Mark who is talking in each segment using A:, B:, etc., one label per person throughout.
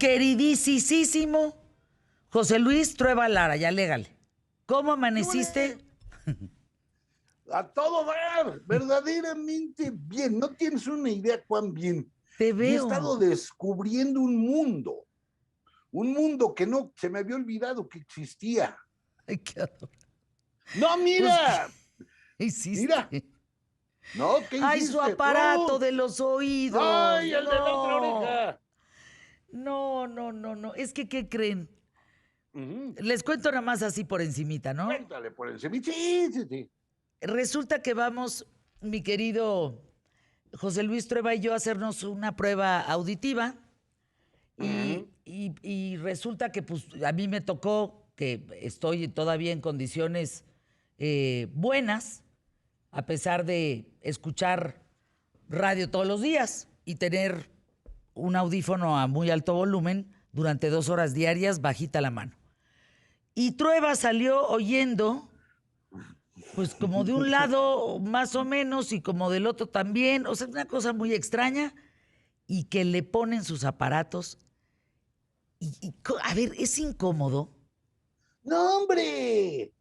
A: queridísimo José Luis Trueba Lara, ya légale. ¿Cómo amaneciste?
B: A todo dar, verdaderamente bien. No tienes una idea cuán bien.
A: Te
B: Y he
A: veo.
B: estado descubriendo un mundo que no se me había olvidado que existía.
A: Ay, qué adorable.
B: No,
A: Pues,
B: mira,
A: ¿qué hiciste?
B: mira. No, ¿qué
A: Ay, su
B: hiciste?
A: aparato de los oídos.
B: ¡Ay, el de la otra
A: No.
B: oreja!
A: No. Es que, ¿qué creen?
B: Ujú.
A: Les cuento nada más así por encimita, ¿no?
B: Cuéntale por encima. Sí.
A: Resulta que vamos, mi querido José Luis Trueba y yo, a hacernos una prueba auditiva y,
B: Ujú.
A: y resulta que pues a mí me tocó que estoy todavía en condiciones buenas, a pesar de escuchar radio todos los días y tener un audífono a muy alto volumen durante 2 horas diarias, bajita la mano. Y Trueba salió oyendo, pues como de un lado más o menos y como del otro también, o sea, una cosa muy extraña, y que le ponen sus aparatos. A ver, es incómodo.
B: ¡No, hombre!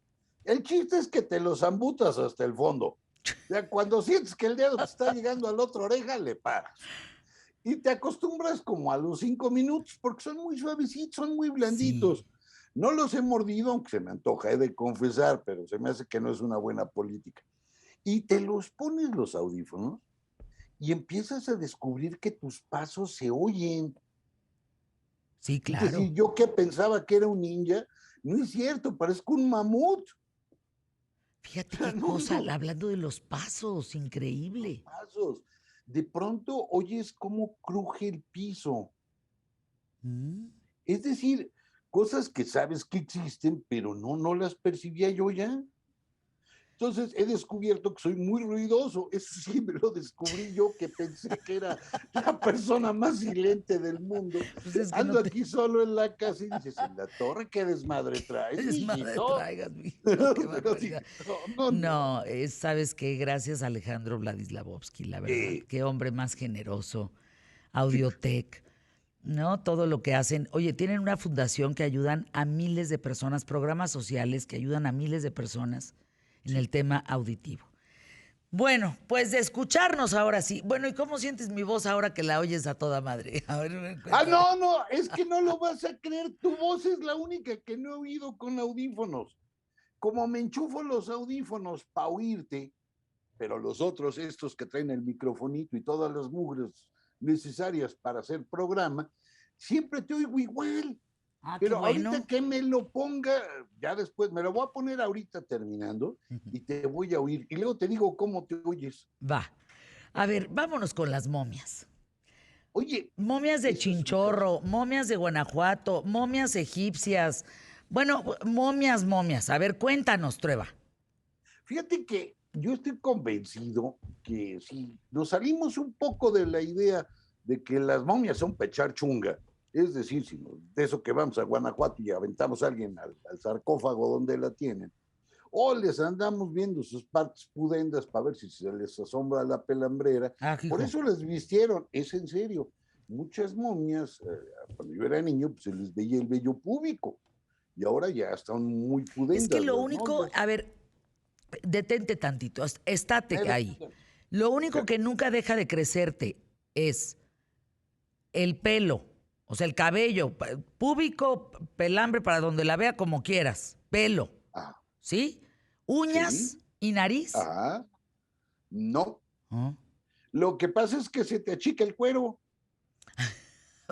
B: El chiste es que te los ambutas hasta el fondo. O sea, cuando sientes que el dedo te está llegando a la otra oreja, le paras. Y te acostumbras como a los 5 minutos porque son muy suavecitos, son muy
A: Sí.
B: blanditos. No los he mordido, aunque se me antoja, he de confesar, pero se me hace que no es una buena política. Y te los pones los audífonos y empiezas a descubrir que tus pasos se oyen.
A: Sí,
B: Es decir,
A: claro.
B: yo que pensaba que era un ninja, no es cierto, parezco un mamut.
A: Fíjate
B: O sea,
A: qué cosa,
B: no,
A: hablando de los pasos,
B: los
A: increíble.
B: pasos. De pronto oyes cómo cruje el piso.
A: Mm.
B: Es decir, cosas que sabes que existen, pero no las percibía yo ya. Entonces he descubierto que soy muy ruidoso. Eso sí me lo descubrí yo, que pensé que era la persona más silente del mundo.
A: Pues es que no
B: Ando
A: te
B: aquí solo en la casa y dices, en la torre, ¿qué desmadre traes,
A: desmadre
B: mijito?
A: traigas, mijito, qué
B: Pero
A: barbaridad.
B: dije, no.
A: No, sabes que gracias a Alejandro Vladislavovsky, la verdad.
B: Eh,
A: Qué hombre más generoso.
B: sí,
A: Audiotech, ¿no? Todo lo que hacen. Oye, tienen una fundación que ayudan a miles de personas, programas sociales que ayudan a miles de personas en el
B: sí.
A: tema auditivo. Bueno, pues de escucharnos ahora sí. Bueno, ¿y cómo sientes mi voz ahora que la oyes a toda madre? A ver,
B: Ah,
A: cuéntame.
B: no, es que no lo vas a creer. Tu voz es la única que no he oído con audífonos. Como me enchufo los audífonos para oírte, pero los otros, estos que traen el microfonito y todas las mugres necesarias para hacer programa, siempre te oigo igual.
A: Ah, qué
B: Pero ahorita
A: bueno.
B: que me lo ponga, ya después, me lo voy a poner ahorita terminando y te voy a oír. Y luego te digo cómo te oyes.
A: Va. A ver, vámonos con las momias.
B: Oye,
A: Momias de
B: eso es un caso.
A: Chinchorro, momias de Guanajuato, momias egipcias. Bueno, momias. A ver, cuéntanos, Trueba.
B: Fíjate que yo estoy convencido que si nos salimos un poco de la idea de que las momias son pechar chunga, es decir, si de eso que vamos a Guanajuato y aventamos a alguien al sarcófago donde la tienen, o les andamos viendo sus partes pudendas para ver si se les asombra la pelambrera,
A: Ah,
B: por
A: hijo.
B: eso les vistieron, es en serio. Muchas momias, cuando yo era niño, pues se les veía el vello púbico y ahora ya están muy
A: Es que
B: pudendas
A: lo
B: las
A: único,
B: momias.
A: a ver, detente tantito, estate
B: Pero,
A: ahí. Lo único
B: sí.
A: que nunca deja de crecerte es el pelo, o sea, el cabello, púbico, pelambre, para donde la vea como quieras, pelo,
B: Ah,
A: ¿sí?
B: sí,
A: Uñas y nariz.
B: ah, no.
A: ¿Ah?
B: Lo que pasa es que se te achica el cuero.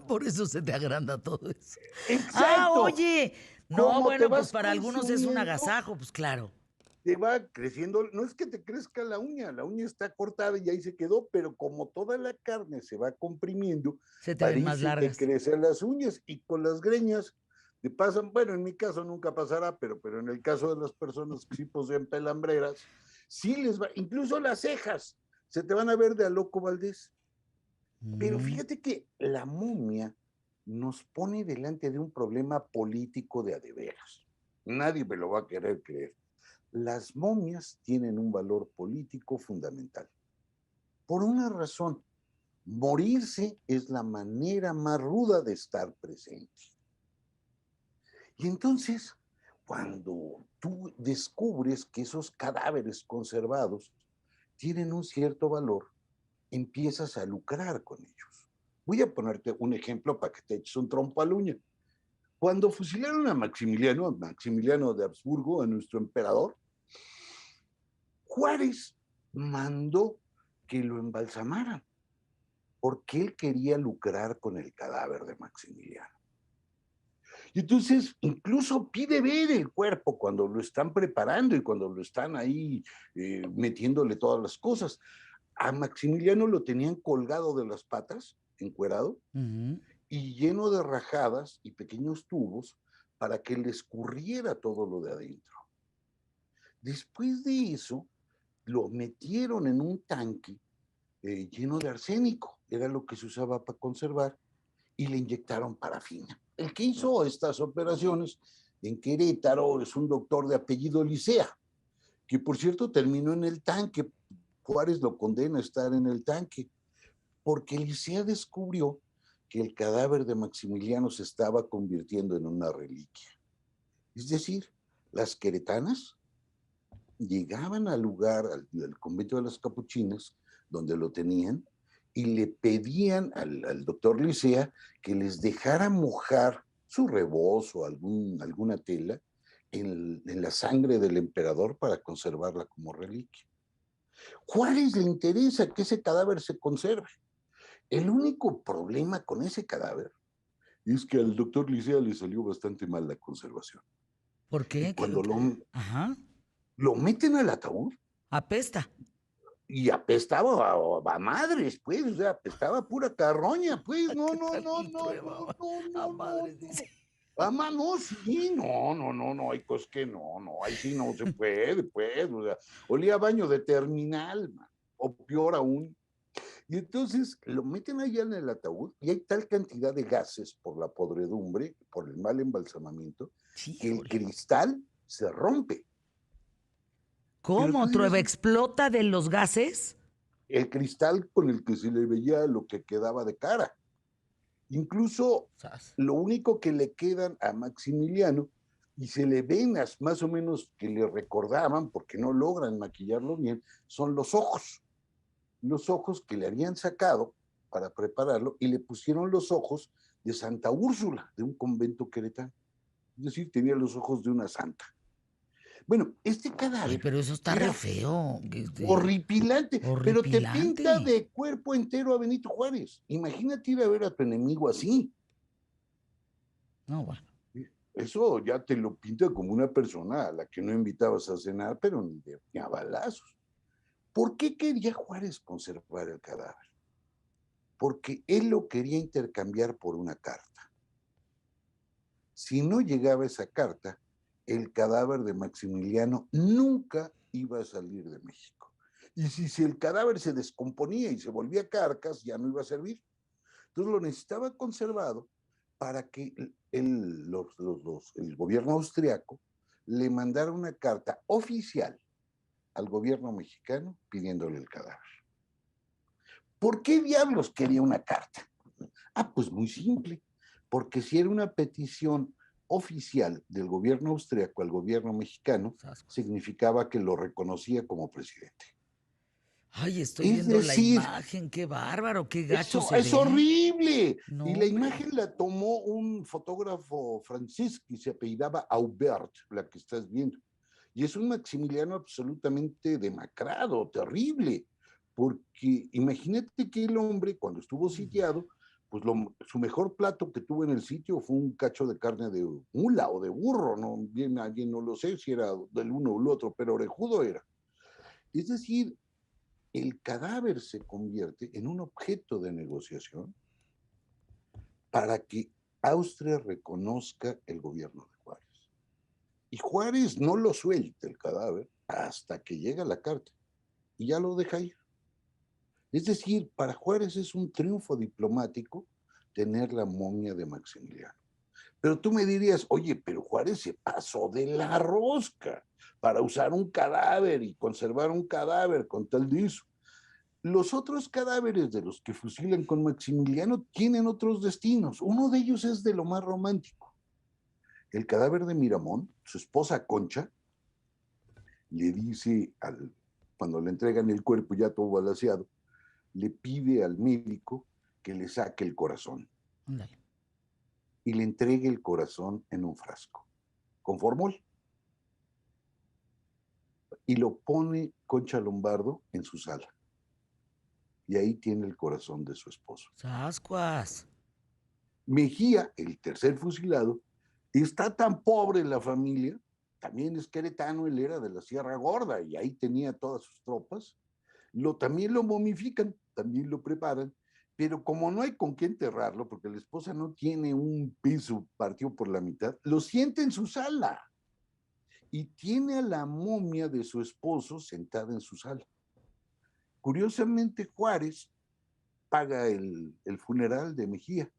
A: Por eso se te agranda todo eso. Ah,
B: Exacto.
A: oye. No,
B: Como te
A: bueno, pues
B: vas
A: para algunos es un
B: consumiendo,
A: agasajo, pues claro.
B: te va creciendo. No es que te crezca la uña está cortada y ahí se quedó, pero como toda la carne se va comprimiendo,
A: Se te ven más
B: parece que
A: largas.
B: crecen las uñas y con las greñas te pasan, bueno, en mi caso nunca pasará, pero en el caso de las personas que sí poseen pelambreras, sí les va, incluso las cejas se te van a ver de a loco Valdés. Pero
A: Mm.
B: fíjate que la momia nos pone delante de un problema político de a de veras. Nadie me lo va a querer creer. Las momias tienen un valor político fundamental. Por una razón. Morirse es la manera más ruda de estar presente. Y entonces, cuando tú descubres que esos cadáveres conservados tienen un cierto valor, empiezas a lucrar con ellos. Voy a ponerte un ejemplo para que te eches un trompo a la uña. Cuando fusilaron a Maximiliano de Habsburgo, a nuestro emperador, Juárez mandó que lo embalsamaran, porque él quería lucrar con el cadáver de Maximiliano. Y entonces incluso pide ver el cuerpo cuando lo están preparando y cuando lo están ahí metiéndole todas las cosas. A Maximiliano lo tenían colgado de las patas, encuerado, y lleno de rajadas y pequeños tubos para que le escurriera todo lo de adentro. Después de eso, lo metieron en un tanque lleno de arsénico, era lo que se usaba para conservar, y le inyectaron parafina. El que hizo estas operaciones en Querétaro es un doctor de apellido Licea, que por cierto terminó en el tanque. Juárez lo condena a estar en el tanque, porque Licea descubrió que el cadáver de Maximiliano se estaba convirtiendo en una reliquia. Es decir, las queretanas llegaban al lugar, al convento de las capuchinas, donde lo tenían, y le pedían al doctor Licea que les dejara mojar su rebozo, alguna tela, en la sangre del emperador para conservarla como reliquia. Juárez le interesa que ese cadáver se conserve. El único problema con ese cadáver es que al doctor Licea le salió bastante mal la conservación.
A: ¿Por
B: Y
A: qué?
B: cuando
A: Ajá.
B: lo meten al ataúd,
A: Apesta.
B: y apestaba a madres, pues, o sea, apestaba pura carroña, pues, no,
A: ¿Qué
B: no,
A: tal
B: no,
A: el
B: no,
A: prueba?
B: no, no,
A: A
B: no, no,
A: madres, dice.
B: no. Mamá, no, sí, no, no, no, no, hay cosas que no, no, ahí sí no se puede, pues, o sea, olía a baño de terminal, man, o peor aún. Y entonces lo meten allá en el ataúd y hay tal cantidad de gases por la podredumbre, por el mal embalsamamiento, que el
A: Híjole.
B: cristal se rompe. Pero
A: ¿Cómo?
B: tú
A: ¿Trueba
B: dirás,
A: explota de los gases?
B: el cristal con el que se le veía lo que quedaba de cara. Incluso
A: Sas.
B: lo único que le quedan a Maximiliano, y se le ven más o menos que le recordaban, porque no logran maquillarlo bien, son los ojos. Los ojos que le habían sacado para prepararlo y le pusieron los ojos de Santa Úrsula, de un convento queretano. Es decir, tenía los ojos de una santa. Bueno, este
A: Ay,
B: cadáver
A: pero eso está re
B: era
A: feo.
B: horripilante, pero te pinta
A: Horripilante.
B: de cuerpo entero a Benito Juárez. Imagínate ir a ver a tu enemigo así.
A: No, bueno.
B: Eso ya te lo pinta como una persona a la que no invitabas a cenar, pero ni a balazos. ¿Por qué quería Juárez conservar el cadáver? Porque él lo quería intercambiar por una carta. Si no llegaba esa carta, el cadáver de Maximiliano nunca iba a salir de México. Y si el cadáver se descomponía y se volvía carcas, ya no iba a servir. Entonces lo necesitaba conservado para que el gobierno austriaco le mandara una carta oficial al gobierno mexicano pidiéndole el cadáver. ¿Por qué diablos quería una carta? Ah, pues muy simple, porque si era una petición oficial del gobierno austriaco al gobierno mexicano, significaba que lo reconocía como presidente.
A: Ay, estoy
B: Es
A: viendo la
B: decir,
A: imagen, qué bárbaro, qué gacho
B: eso
A: se
B: es
A: ve.
B: horrible. Y
A: No,
B: la
A: hombre.
B: imagen la tomó un fotógrafo francés que se apellidaba Aubert, la que estás viendo. Y es un Maximiliano absolutamente demacrado, terrible, porque imagínate que el hombre, cuando estuvo sitiado, pues su mejor plato que tuvo en el sitio fue un cacho de carne de mula o de burro, no bien alguien no lo sé si era del uno o el otro, pero orejudo era. Es decir, el cadáver se convierte en un objeto de negociación para que Austria reconozca el gobierno de Juárez. Y Juárez no lo suelta el cadáver hasta que llega la carta y ya lo deja ir. Es decir, para Juárez es un triunfo diplomático tener la momia de Maximiliano. Pero tú me dirías, oye, pero Juárez se pasó de la rosca para usar un cadáver y conservar un cadáver con tal de eso. Los otros cadáveres de los que fusilan con Maximiliano tienen otros destinos. Uno de ellos es de lo más romántico. El cadáver de Miramón, su esposa Concha, le dice, cuando le entregan el cuerpo ya todo balaceado, le pide al médico que le saque el corazón.
A: Ándale.
B: Y le entregue el corazón en un frasco, con formol. Y lo pone Concha Lombardo en su sala. Y ahí tiene el corazón de su esposo.
A: Sascuas.
B: Mejía, el tercer fusilado, está tan pobre en la familia, también es queretano, él era de la Sierra Gorda y ahí tenía todas sus tropas, también lo momifican, también lo preparan, pero como no hay con qué enterrarlo, porque la esposa no tiene un piso partido por la mitad, lo sienta en su sala y tiene a la momia de su esposo sentada en su sala. Curiosamente, Juárez paga el funeral de Mejía,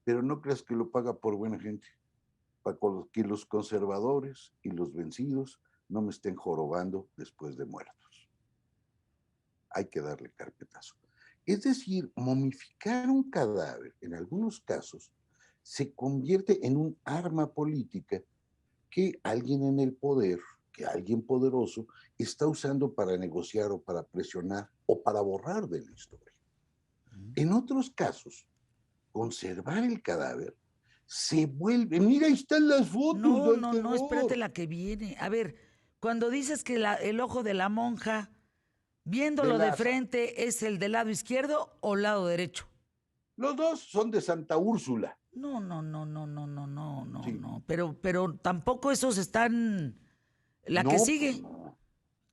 B: pero no creas que lo paga por buena gente, para que los conservadores y los vencidos no me estén jorobando después de muertos. Hay que darle carpetazo. Es decir, momificar un cadáver, en algunos casos, se convierte en un arma política que alguien en el poder, que alguien poderoso, está usando para negociar o para presionar o para borrar de la historia. En otros casos, conservar el cadáver se vuelve. Mira, ahí están las fotos
A: No,
B: del
A: no, no, espérate
B: terror.
A: la que viene. A ver, cuando dices que el ojo de la monja,
B: De
A: viéndolo de
B: las,
A: frente, ¿es el del lado izquierdo o lado derecho?
B: los dos son de Santa Úrsula.
A: No, no, no, no, no, no, no, no,
B: Sí.
A: no. Pero tampoco esos están. La que
B: No, pues
A: sigue,
B: no.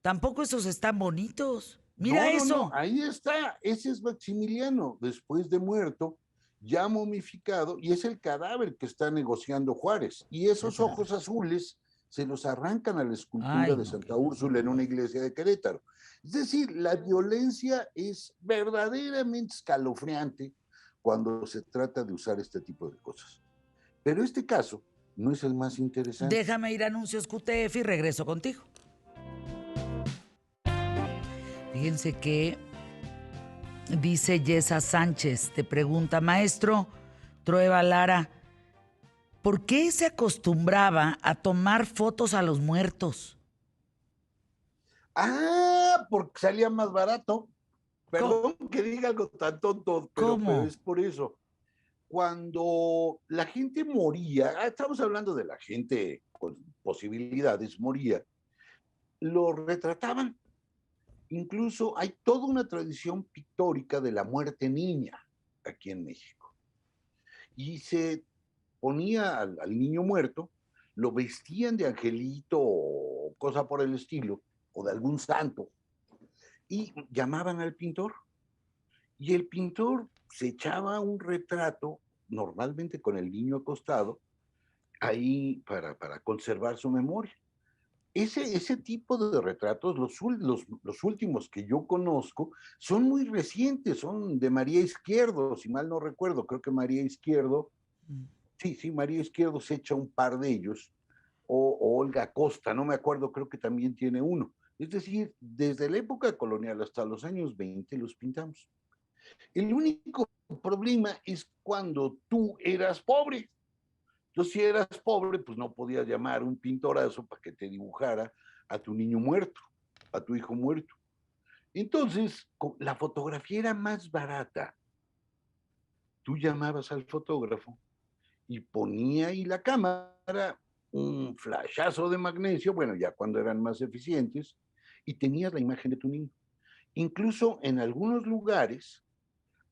A: tampoco esos están bonitos.
B: No,
A: Mira
B: no, no.
A: eso.
B: Ahí está. Ese es Maximiliano, después de muerto, ya momificado, y es el cadáver que está negociando Juárez. Y esos
A: Espérate nada
B: ojos
A: más.
B: azules se los arrancan a la escultura
A: Ay,
B: de
A: no, qué
B: Santa
A: horror.
B: Úrsula en una iglesia de Querétaro. Es decir, la violencia es verdaderamente escalofriante cuando se trata de usar este tipo de cosas. Pero este caso no es el más interesante.
A: Déjame ir a anuncios QTF y regreso contigo. Fíjense que dice Yesa Sánchez, te pregunta, maestro Trueba Lara, ¿por qué se acostumbraba a tomar fotos a los muertos?
B: Ah, porque salía más barato.
A: ¿Cómo?
B: Perdón que diga algo tan tonto, pero
A: ¿Cómo?
B: es por eso. Cuando la gente moría, estamos hablando de la gente con posibilidades, moría, lo retrataban. Incluso hay toda una tradición pictórica de la muerte niña aquí en México. Y se ponía al niño muerto, lo vestían de angelito o cosa por el estilo, o de algún santo, y llamaban al pintor. Y el pintor se echaba un retrato, normalmente con el niño acostado, ahí para conservar su memoria. Ese tipo de retratos, los últimos que yo conozco, son muy recientes, son de María Izquierdo, si mal no recuerdo, creo que María Izquierdo, sí, María Izquierdo se echa un par de ellos, o Olga Costa, no me acuerdo, creo que también tiene uno. Es decir, desde la época colonial hasta los años 20 los pintamos. El único problema es cuando tú eras pobre. Entonces, si eras pobre, pues no podías llamar a un pintorazo para que te dibujara a tu niño muerto, a tu hijo muerto. Entonces, la fotografía era más barata. Tú llamabas al fotógrafo y ponía ahí la cámara, un flashazo de magnesio, bueno, ya cuando eran más eficientes, y tenías la imagen de tu niño. Incluso en algunos lugares,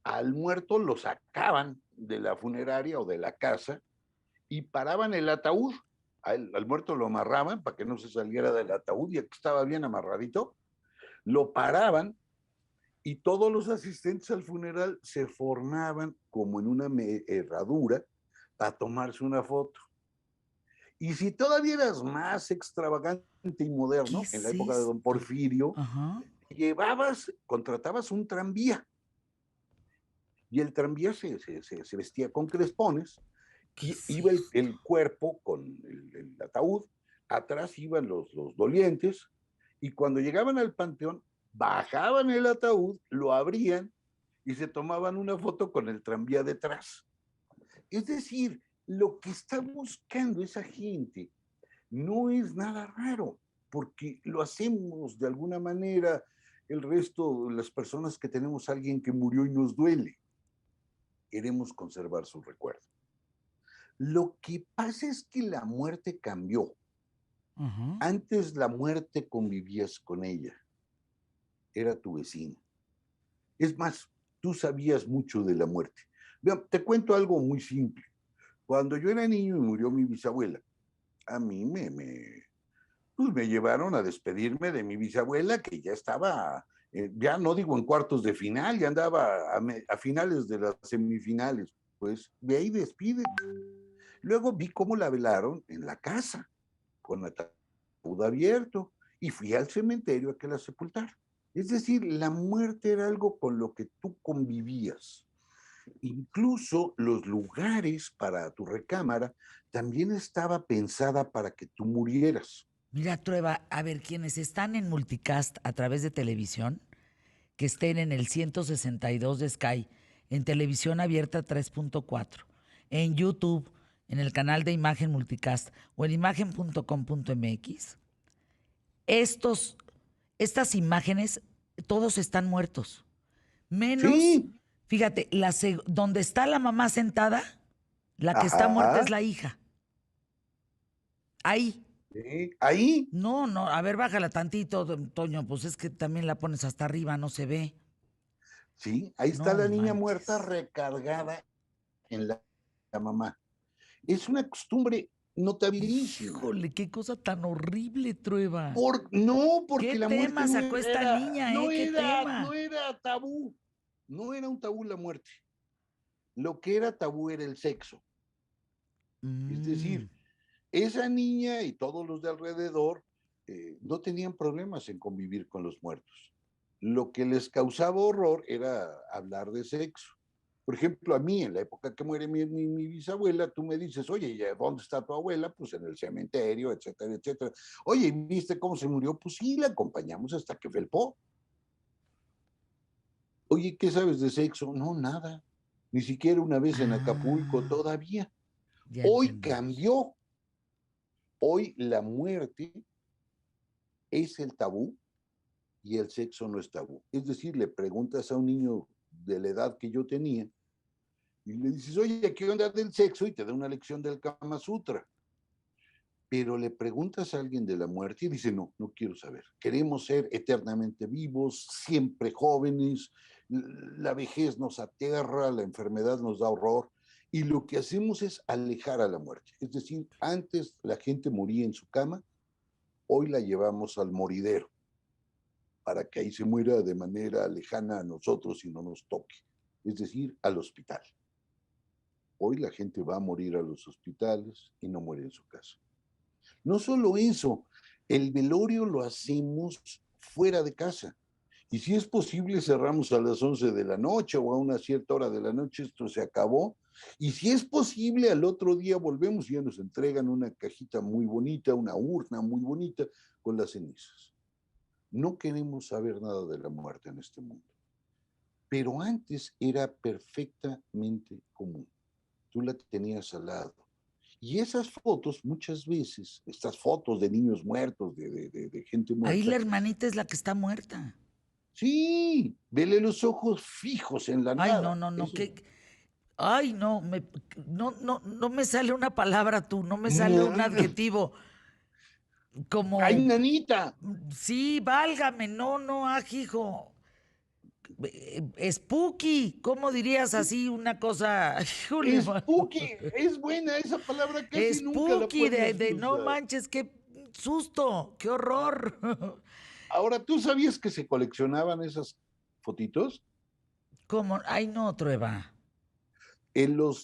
B: al muerto lo sacaban de la funeraria o de la casa y paraban el ataúd. Al muerto lo amarraban para que no se saliera del ataúd, ya que estaba bien amarradito. Lo paraban y todos los asistentes al funeral se formaban como en una herradura para tomarse una foto. Y si todavía eras más extravagante y
A: ¿Qué
B: moderno, en la
A: es
B: época de don
A: esto?
B: Porfirio,
A: Ajá.
B: contratabas un tranvía y el tranvía se vestía con crespones
A: ¿Qué
B: y
A: es
B: iba
A: esto?
B: el cuerpo con ataúd, atrás iban los dolientes, y cuando llegaban al panteón, bajaban el ataúd, lo abrían y se tomaban una foto con el tranvía detrás. Es decir, lo que está buscando esa gente no es nada raro, porque lo hacemos de alguna manera el resto, las personas que tenemos a alguien que murió y nos duele. Queremos conservar su recuerdo. Lo que pasa es que la muerte cambió. Antes la muerte convivías con ella, era tu vecina. Es más, tú sabías mucho de la muerte. Vean, te cuento algo muy simple. Cuando yo era niño y murió mi bisabuela, a mí pues me llevaron a despedirme de mi bisabuela, que ya estaba, ya no digo en cuartos de final, ya andaba a finales de las semifinales. Pues de ahí despide. Luego vi cómo la velaron en la casa, con ataúd abierto, y fui al cementerio a que la sepultaran. Es decir, la muerte era algo con lo que tú convivías. Incluso los lugares para tu recámara también estaba pensada para que tú murieras.
A: Mira, Trueba, a ver, quienes están en multicast a través de televisión, que estén en el 162 de Sky, en televisión abierta 3.4, en YouTube, en el canal de Imagen Multicast o en imagen.com.mx, estas imágenes, todos están muertos. Menos,
B: Sí,
A: fíjate, donde está la mamá sentada, la que está muerta es
B: ajá,
A: la hija. Ahí.
B: sí, ahí,
A: No, no, a ver, bájala tantito, Toño, pues es que también la pones hasta arriba, no se ve.
B: sí, ahí está
A: No
B: la niña muerta
A: manches.
B: recargada en la mamá. Es una costumbre notabilísima.
A: Híjole, qué cosa tan horrible, Trueba.
B: No,
A: ¿Qué
B: porque la muerte
A: tema
B: no
A: sacó esta
B: era,
A: niña, ¿eh? ¿Qué
B: no
A: tema?
B: era tabú, no era un tabú la muerte. Lo que era tabú era el sexo. Es
A: Mm,
B: decir, esa niña y todos los de alrededor no tenían problemas en convivir con los muertos. Lo que les causaba horror era hablar de sexo. Por ejemplo, a mí, en la época que muere mi bisabuela, tú me dices, oye, ¿dónde está tu abuela? Pues en el cementerio, etcétera, etcétera. Oye, ¿viste cómo se murió? Pues sí, la acompañamos hasta que felpó. Oye, ¿qué sabes de sexo? No, nada. Ni siquiera una vez en Acapulco
A: ah,
B: todavía.
A: ya
B: Hoy
A: entendemos.
B: cambió. Hoy la muerte es el tabú y el sexo no es tabú. Es decir, le preguntas a un niño de la edad que yo tenía y le dices, oye, ¿qué onda del sexo? Y te da una lección del Kama Sutra. Pero le preguntas a alguien de la muerte y dice, no, no quiero saber. Queremos ser eternamente vivos, siempre jóvenes, la vejez nos aterra, la enfermedad nos da horror. Y lo que hacemos es alejar a la muerte. Es decir, antes la gente moría en su cama, hoy la llevamos al moridero para que ahí se muera de manera lejana a nosotros y no nos toque, es decir, al hospital. Hoy la gente va a morir a los hospitales y no muere en su casa. No solo eso, el velorio lo hacemos fuera de casa. Y si es posible, cerramos a las 11 de la noche o a una cierta hora de la noche, esto se acabó. Y si es posible, al otro día volvemos y ya nos entregan una cajita muy bonita, una urna muy bonita con las cenizas. No queremos saber nada de la muerte en este mundo. Pero antes era perfectamente común. Tú la tenías al lado. Y esas fotos, muchas veces, estas fotos de niños muertos, de gente
A: Ahí
B: muerta,
A: la hermanita es la que está muerta.
B: sí, vele los ojos fijos en la
A: Ay, no,
B: nada.
A: no, no,
B: Eso,
A: qué. Ay, no, no me sale una palabra tú, no me sale un
B: no,
A: adjetivo.
B: ay,
A: Como,
B: nanita,
A: sí, válgame, no, no, hijo. Spooky, ¿cómo dirías así una cosa? Híjole,
B: spooky, es buena esa palabra, casi nunca la
A: spooky,
B: puedes
A: de no
B: usar.
A: manches, qué susto, qué horror.
B: Ahora, ¿tú sabías que se coleccionaban esas fotitos?
A: ¿Cómo? Ay, no, Trueba.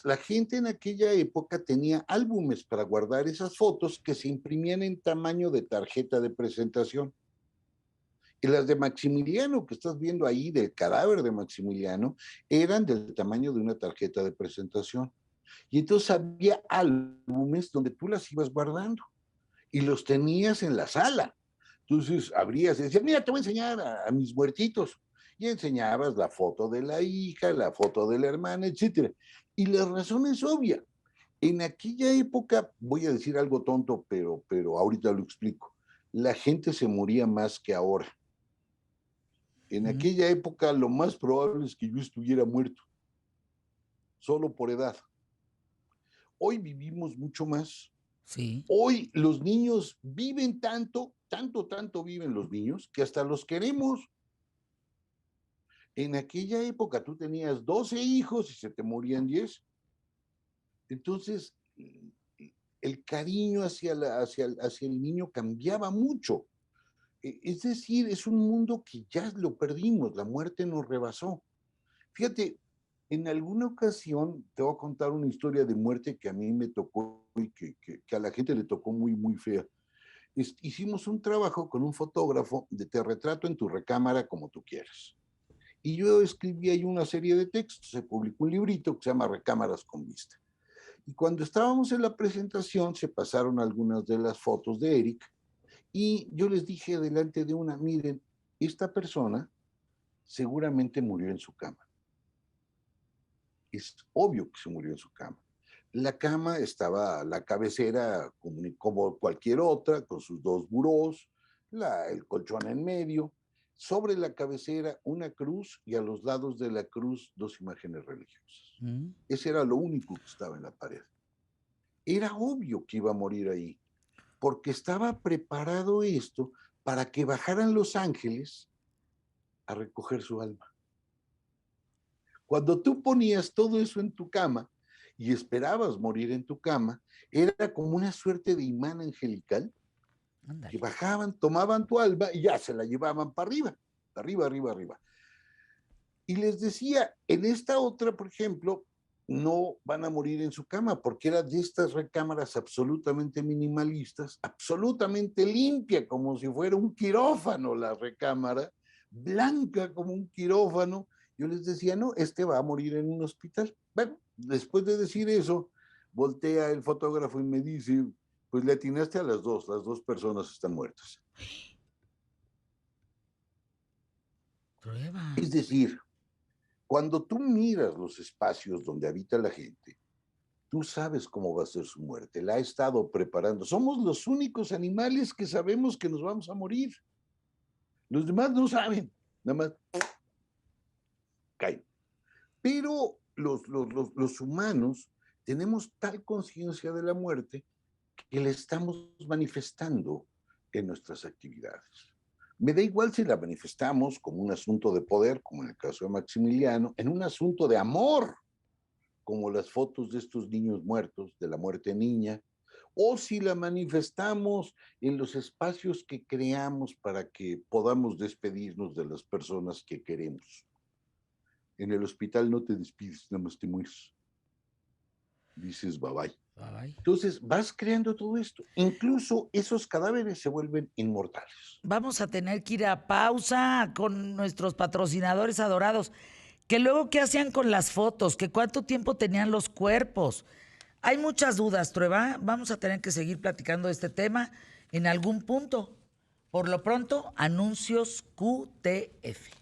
B: La gente en aquella época tenía álbumes para guardar esas fotos que se imprimían en tamaño de tarjeta de presentación. Y las de Maximiliano que estás viendo ahí, del cadáver de Maximiliano, eran del tamaño de una tarjeta de presentación. Y entonces había álbumes donde tú las ibas guardando y los tenías en la sala. Entonces abrías y decías, mira, te voy a enseñar a mis muertitos. Y enseñabas la foto de la hija, la foto de la hermana, etcétera. Y la razón es obvia. En aquella época, voy a decir algo tonto, pero ahorita lo explico. La gente se moría más que ahora. En aquella época lo más probable es que yo estuviera muerto, solo por edad. Hoy vivimos mucho más.
A: Sí.
B: Hoy los niños viven tanto viven los niños, que hasta los queremos. En aquella época tú tenías 12 hijos y se te morían 10. Entonces, el cariño hacia el niño cambiaba mucho. Es decir, es un mundo que ya lo perdimos, la muerte nos rebasó. Fíjate, en alguna ocasión te voy a contar una historia de muerte que a mí me tocó y que a la gente le tocó muy, muy fea. Hicimos un trabajo con un fotógrafo de te retrato en tu recámara como tú quieras. Y yo escribí ahí una serie de textos, se publicó un librito que se llama Recámaras con Vista. Y cuando estábamos en la presentación se pasaron algunas de las fotos de Eric y yo les dije delante de una, miren, esta persona seguramente murió en su cama. Es obvio que se murió en su cama. La cama estaba, la cabecera como cualquier otra, con sus dos burós, el colchón en medio, sobre la cabecera una cruz y a los lados de la cruz dos imágenes religiosas. Ese era lo único que estaba en la pared. Era obvio que iba a morir ahí, porque estaba preparado esto para que bajaran los ángeles a recoger su alma. Cuando tú ponías todo eso en tu cama y esperabas morir en tu cama, era como una suerte de imán angelical. Andale. Que bajaban, tomaban tu alma y ya se la llevaban para arriba, arriba, arriba, arriba. Y les decía, en esta otra, por ejemplo, no van a morir en su cama, porque era de estas recámaras absolutamente minimalistas, absolutamente limpia, como si fuera un quirófano la recámara, blanca como un quirófano. Yo les decía, no, este va a morir en un hospital. Bueno, después de decir eso, voltea el fotógrafo y me dice, pues le atinaste a las dos personas están muertas.
A: Prueba.
B: Es decir, cuando tú miras los espacios donde habita la gente, tú sabes cómo va a ser su muerte, la ha estado preparando. Somos los únicos animales que sabemos que nos vamos a morir. Los demás no saben, nada más caen. Pero los humanos tenemos tal conciencia de la muerte que la estamos manifestando en nuestras actividades. Me da igual si la manifestamos como un asunto de poder, como en el caso de Maximiliano, en un asunto de amor, como las fotos de estos niños muertos, de la muerte niña, o si la manifestamos en los espacios que creamos para que podamos despedirnos de las personas que queremos. En el hospital no te despides, nada más te mueres. Dices bye bye. Bye bye. Entonces vas creando todo esto. Incluso esos cadáveres se vuelven inmortales.
A: Vamos a tener que ir a pausa con nuestros patrocinadores adorados. Que luego, ¿qué hacían con las fotos? ¿Que cuánto tiempo tenían los cuerpos? Hay muchas dudas, Trueba. Vamos a tener que seguir platicando de este tema en algún punto. Por lo pronto, anuncios QTF.